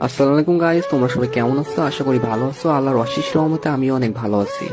আসসালামু আলাইকুম গাইস, তোমরা সবাই কেমন আছো? আশা করি ভালো আছো। আল্লাহর অশেষ রহমতে আমিও অনেক ভালো আছি।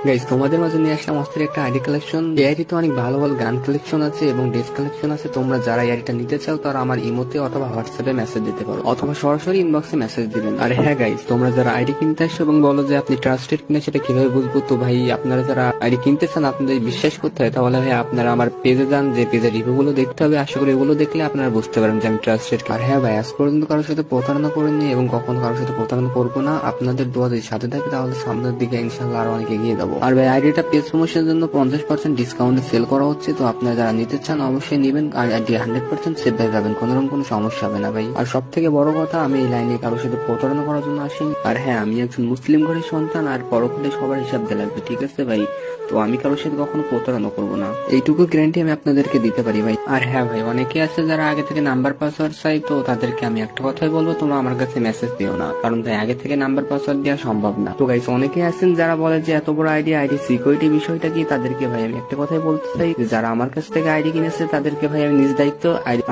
গাইস, তোমাদের মাঝে নিয়ে আসলাম অস্থির একটা আইডি কালেকশন। এই আইডিতে অনেক ভালো ভালো গান কালেকশন আছে এবং ড্রেস কালেকশন আছে। তোমরা যারা এই আইডিটা নিতে চাও তারা আমার ইমোতে অথবা হোয়াটসঅ্যাপে মেসেজ দিতে পারো অথবা সরাসরি ইনবক্সে মেসেজ দিবেন। আর হ্যাঁ গাইস, তোমরা যারা আইডি কিনতে আসছো এবং বলো যে আপনি ট্রাস্টেড কিনা সেটা কিভাবে বুঝবো, তো ভাই আপনারা যারা আইডি কিনতে চান আপনাদের বিশ্বাস করতে হয়, তাহলে ভাই আপনারা আমার পেজে যান, যে পেজের রিভিউ গুলো দেখতে হবে। আশা করি এগুলো দেখলে আপনারা বুঝতে পারেন যে আমি ট্রাস্টেড। আর হ্যাঁ ভাই, আজ পর্যন্ত কারোর সাথে প্রতারণা করিনি এবং কখনো কারোর সাথে প্রতারণা করবো না। আপনাদের দোয়া যদি সাথে থাকে তাহলে সামনের দিকে ইনশাল্লাহ আরো অনেক এগিয়ে যাবো। আর ভাই, আইডিটা পেজ প্রমোশনের জন্য 50% ডিসকাউন্টে সেল করা হচ্ছে, তো আপনারা যারা নিতে চান অবশ্যই নিবেন। আর আইডি 100% সেভ হয়ে যাবেন, কোনো সমস্যা হবে না ভাই। আর সব থেকে বড় কথা, আমি এই লাইনে কারোর সাথে প্রতারণা করার জন্য আসিনি। আর হ্যাঁ, আমি একজন মুসলিম ঘরের সন্তান, আর পরকালে সবার হিসাব দিয়ে লাগবে, ঠিক আছে ভাই? তো আমি কারোর সাথে কখনো প্রতারণা করবো না, এইটুকু গ্যারান্টি আমি আপনাদেরকে দিতে পারি ভাই। আর হ্যাঁ ভাই, অনেকে আছে যারা আগে থেকে নাম্বার পাসওয়ার্ড চাই, তো তাদেরকে আমি একটা কথাই বলবো, তোমরা আমার কাছে মেসেজ দিও না, কারণ ভাই আগে থেকে নাম্বার পাসওয়ার্ড দেওয়া সম্ভব না। তো গাইস, অনেকে আছেন যারা বলে যে এত বড় আইডি সিকিউরিটি বিষয়টা কি, তাদেরকে ভাই আমি একটা কথাই বলতে চাই, যারা আমার কাছ থেকে আইডি কিনেছে তাদেরকে ভাই আমি নিজ দায়িত্ব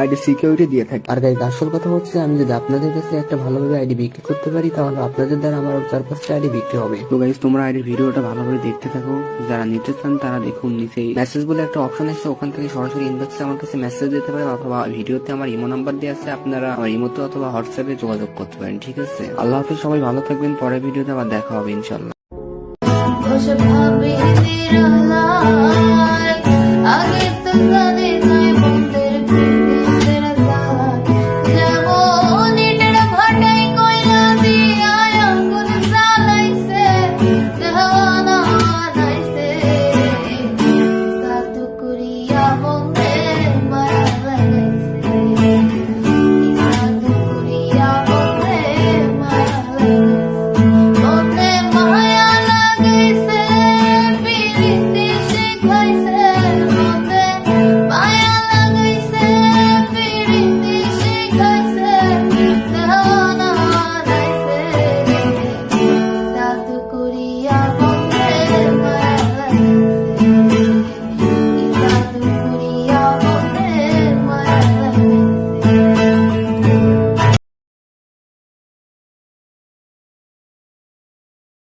আইডি সিকিউরিটি দিয়ে থাকি। আর গাইস, আসল কথা হচ্ছে, আমি যদি আপনাদের কাছে একটা ভালোভাবে আইডি বিক্রি করতে পারি, তাহলে আপনাদের দ্বারা আমার 4-5টা আইডি বিক্রি হবে। তো গাইস, তোমরা আইডির ভিডিওটা ভালোভাবে দেখতে থাকো। যারা নিতে চান তারা দেখুন, নিচে মেসেজ বলে একটা অপশন আছে, ওখান থেকে সরাসরি ইনবক্সে আমার কাছে মেসেজ দিতে পারেন অথবা ভিডিওতে আমার ইমো নাম্বার দেওয়া আছে, আপনারা আমার ইমোতে অথবা হোয়াটসঅ্যাপে যোগাযোগ করতে পারেন, ঠিক আছে? আল্লাহ হাফেজ, সবাই ভালো থাকবেন। পরের ভিডিওতে আবার দেখা হবে ইনশাল্লাহ। खुश भाभी तेरा लाल आगे तक